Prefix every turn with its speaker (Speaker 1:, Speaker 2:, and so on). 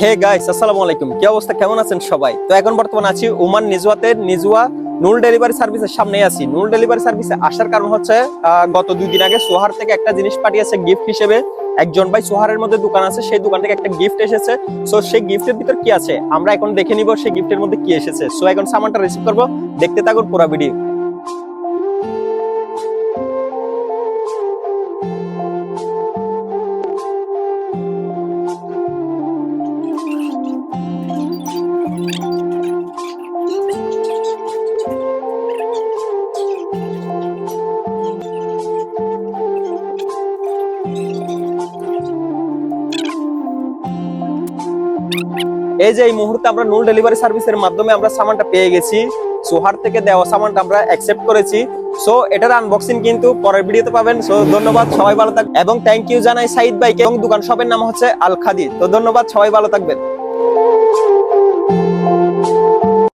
Speaker 1: Hey guys, আসসালামু আলাইকুম। কি অবস্থা, কেমন আছেন সবাই? তো এখন বর্তমানে আছি ওমান নিজওয়াতের নিজওয়া নুল ডেলিভারি সার্ভিসের সামনে আছি। নুল ডেলিভারি সার্ভিসে আসার কারণ হচ্ছে গত 2 দিন আগে সোহার থেকে একটা জিনিস পাঠিয়েছে গিফট হিসেবে। একজন ভাই সোহারের মধ্যে দোকান আছে, সেই দোকান থেকে একটা গিফট এসেছে। সো সেই গিফটের ভিতর কি আছে আমরা এখন দেখে নিব, সেই গিফটের মধ্যে কি এসেছে। সো এখন সামানটা রিসিভ করব, দেখতে থাকুন পুরো ভিডিও। এই যে এই মুহূর্তে আমরা নুল ডেলিভারি সার্ভিসের মাধ্যমে আমরা সামানটা পেয়ে গেছি। সোহার থেকে দেওয়া সামানটা আমরা অ্যাকসেপ্ট করেছি। সো এটার আনবক্সিং কিন্তু পরের ভিডিওতে পাবেন। সো ধন্যবাদ, সবাই ভালো থাকবেন এবং থ্যাংক ইউ জানাই সাইদ ভাইকে। এবং দোকান শপের নাম হচ্ছে আল খাদি। তো ধন্যবাদ, সবাই ভালো থাকবেন।